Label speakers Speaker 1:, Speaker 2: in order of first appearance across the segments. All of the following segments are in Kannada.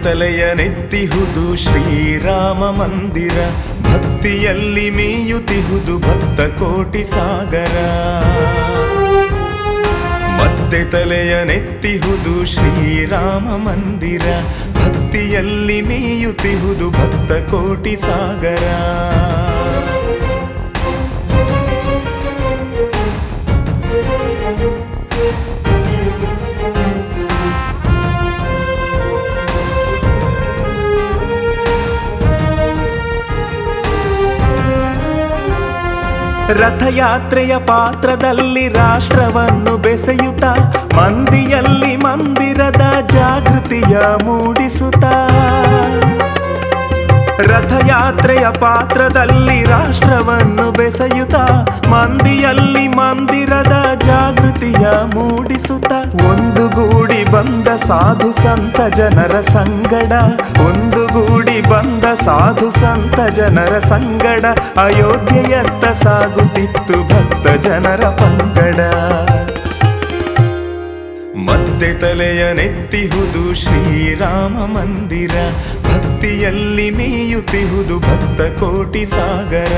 Speaker 1: ತಲೆಯನೆತ್ತಿಹುದು ಶ್ರೀರಾಮ ಮಂದಿರ, ಭಕ್ತಿಯಲ್ಲಿ ಮೀಯುತ್ತಿಹುದು ಭಕ್ತ ಕೋಟಿ ಸಾಗರ. ಮತ್ತೆ ತಲೆಯನೆತ್ತಿಹುದು ಶ್ರೀರಾಮ ಮಂದಿರ, ಭಕ್ತಿಯಲ್ಲಿ ಮೀಯುತ್ತಿಹುದು ಭಕ್ತ ಕೋಟಿ ಸಾಗರ. ರಥಯಾತ್ರೆಯ ಪಾತ್ರದಲ್ಲಿ ರಾಷ್ಟ್ರವನ್ನು ಬೆಸೆಯುತ್ತಾ, ಮಂದಿಯಲ್ಲಿ ಮಂದಿರದ ಜಾಗೃತಿಯ ಮೂಡಿಸುತ್ತಾ. ರಥಯಾತ್ರೆಯ ಪಾತ್ರದಲ್ಲಿ ರಾಷ್ಟ್ರವನ್ನು ಬೆಸೆಯುತ್ತಾ, ಮಂದಿಯಲ್ಲಿ ಮಂದಿರದ ಜಾಗೃತಿಯ ಮೂಡಿಸುತ್ತಾ. ಒಂದುಗೂಡಿ ಬಂದ ಸಾಧು ಸಂತ ಜನರ ಸಂಗಡ, ಒಂದುಗೂಡಿ ಬಂದ ಸಾಧು ಸಂತ ಜನರ ಸಂಗಡ, ಅಯೋಧ್ಯೆಯತ್ತ ಸಾಗುತ್ತಿತ್ತು ಭಕ್ತ ಜನರ ಪಂಗಡ. ಮತ್ತೆ ತಲೆಯನೆತ್ತಿಹುದು ಶ್ರೀರಾಮ ಮಂದಿರ, ಭಕ್ತಿಯಲ್ಲಿ ಮೀಯುತ್ತಿಹುದು ಭಕ್ತ ಕೋಟಿ ಸಾಗರ.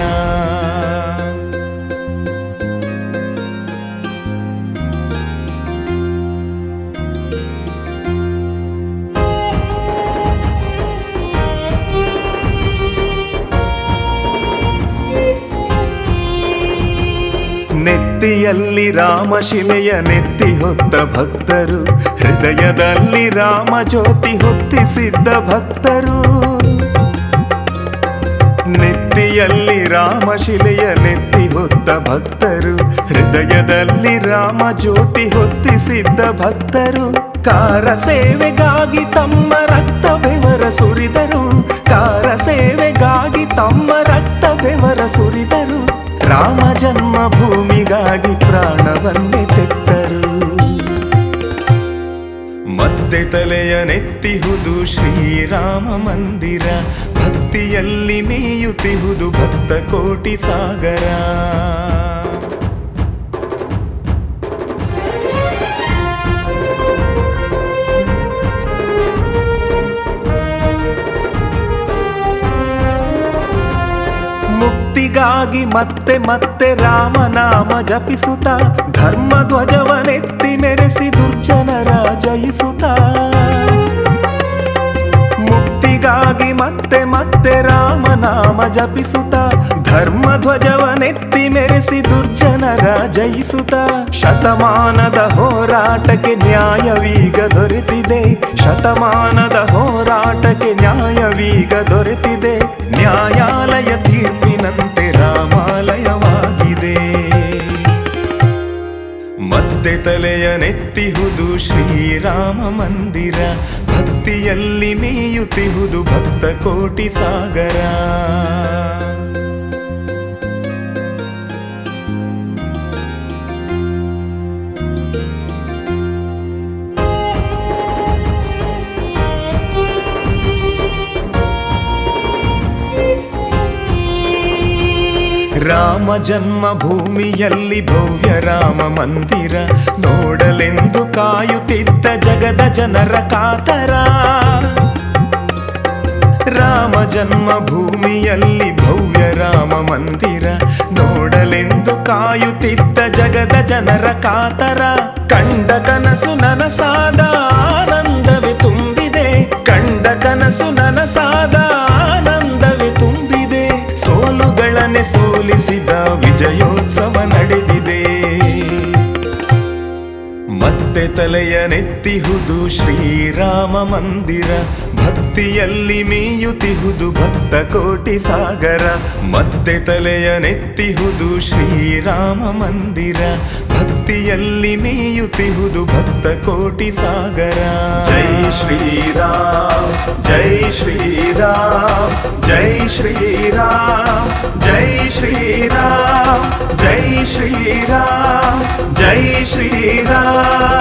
Speaker 1: ನೆತ್ತಿಯಲ್ಲಿ ರಾಮಶಿಲೆಯ ನೆತ್ತಿ ಹೊತ್ತ ಭಕ್ತರು, ಹೃದಯದಲ್ಲಿ ರಾಮ ಜ್ಯೋತಿ ಹೊತ್ತಿಸಿದ್ದ ಭಕ್ತರು. ನೆತ್ತಿಯಲ್ಲಿ ರಾಮಶಿಲೆಯ ನೆತ್ತಿ ಹೊತ್ತ ಭಕ್ತರು, ಹೃದಯದಲ್ಲಿ ರಾಮ ಜ್ಯೋತಿ ಹೊತ್ತಿಸಿದ್ದ ಭಕ್ತರು. ಕಾರ ಸೇವೆಗಾಗಿ ತಮ್ಮ ರಕ್ತ ಬೆವರ ಸುರಿದರು, ಕಾರ ಸೇವೆಗಾಗಿ ತಮ್ಮ ರಕ್ತ ಬೆವರ ಸುರಿದರು. ರಾಮ ಜನ್ಮಭೂಮಿಗಾಗಿ ಪ್ರಾಣವನ್ನೇ ತೆತ್ತರು. ಮತ್ತೆ ತಲೆಯನೆತ್ತಿಹುದು ಶ್ರೀರಾಮ ಮಂದಿರ, ಭಕ್ತಿಯಲ್ಲಿ ಮೀಯುತ್ತಿಹುದು ಭಕ್ತ ಕೋಟಿ ಸಾಗರ. ಮುಕ್ತಿಗಾಗಿ ಮತ್ತೆ ಮತ್ತೆ ರಾಮನಾಮ ಜಪಿಸುತ್ತಾ, ಧರ್ಮ ಧ್ವಜವನೆತ್ತಿ ಮೆರೆಸಿ ದುರ್ಜನರ ಜಯಿಸುತ್ತಾ. ಮುಕ್ತಿಗಾಗಿ ಮತ್ತೆ ಮತ್ತೆ ರಾಮನಾಮ ಜಪಿಸುತ್ತಾ, ಧರ್ಮ ಧ್ವಜವನೆತ್ತಿ ಮೆರೆಸಿ ದುರ್ಜನರ ಜಯಿಸುತ್ತಾ. ಶತಮಾನದ ಹೋರಾಟಕ್ಕೆ ನ್ಯಾಯವೀಗ ದೊರೆತಿದೆ, ಶತಮಾನದ ಹೋರಾಟಕ್ಕೆ ನ್ಯಾಯವೀಗ ದೊರೆತಿದೆ. ನ್ಯಾಯಾಲಯ ತೀರ್ಪಿನಂತೆ ರಾಮಾಲಯವಾಗಿದೆ. ಮತ್ತೆ ತಲೆಯನೆತ್ತಿಹುದು ಶ್ರೀರಾಮ ಮಂದಿರ, ಭಕ್ತಿಯಲ್ಲಿ ಮೀಯುತ್ತಿಹುದು ಭಕ್ತ ಕೋಟಿ ಸಾಗರ. ರಾಮ ಜನ್ಮಭೂಮಿಯಲ್ಲಿ ಭವ್ಯ ರಾಮ ಮಂದಿರ, ನೋಡಲೆಂದು ಕಾಯುತ್ತಿದ್ದ ಜಗದ ಜನರ ಕಾತರ. ರಾಮ ಜನ್ಮಭೂಮಿಯಲ್ಲಿ ಭವ್ಯ ರಾಮ ಮಂದಿರ, ನೋಡಲೆಂದು ಕಾಯುತ್ತಿದ್ದ ಜಗದ ಜನರ ಕಾತರ. ಕಂಡ ಕನಸು ನನಸಾದ ಆನಂದವೇ ತುಂಬಿದೆ, ಕಂಡ ಕನಸು ನನಸಾದ ಆನಂದವೇ ತುಂಬಿದೆ. ಸೋಲುಗಳನ್ನೇ ಸೋಲಿಸಿದ ವಿಜಯೋತ್ಸವ ನಡೆದಿದೆ. ಮತ್ತೆ ತಲೆಯನೆತ್ತಿಹುದು ಶ್ರೀರಾಮ ಮಂದಿರ, ಭಕ್ತಿಯಲ್ಲಿ ಮೀಯುತ್ತಿಹುದು ಭಕ್ತ ಕೋಟಿ ಸಾಗರ. ಮತ್ತೆ ತಲೆಯನೆತ್ತಿಹುದು ಶ್ರೀರಾಮ ಮಂದಿರ, ಭಕ್ತಿಯಲ್ಲಿ ಮೀಯುತ್ತಿಹುದು ಭಕ್ತ ಕೋಟಿ ಸಾಗರ. ಜೈ ಶ್ರೀರಾಮ್ ಜೈ ಶ್ರೀರಾಮ್ ಜೈ ಶ್ರೀರಾಮ್ ಜೈ ಶ್ರೀರಾಮ್ ಜೈ ಶ್ರೀರಾಮ್ ಜೈ ಶ್ರೀರಾಮ್.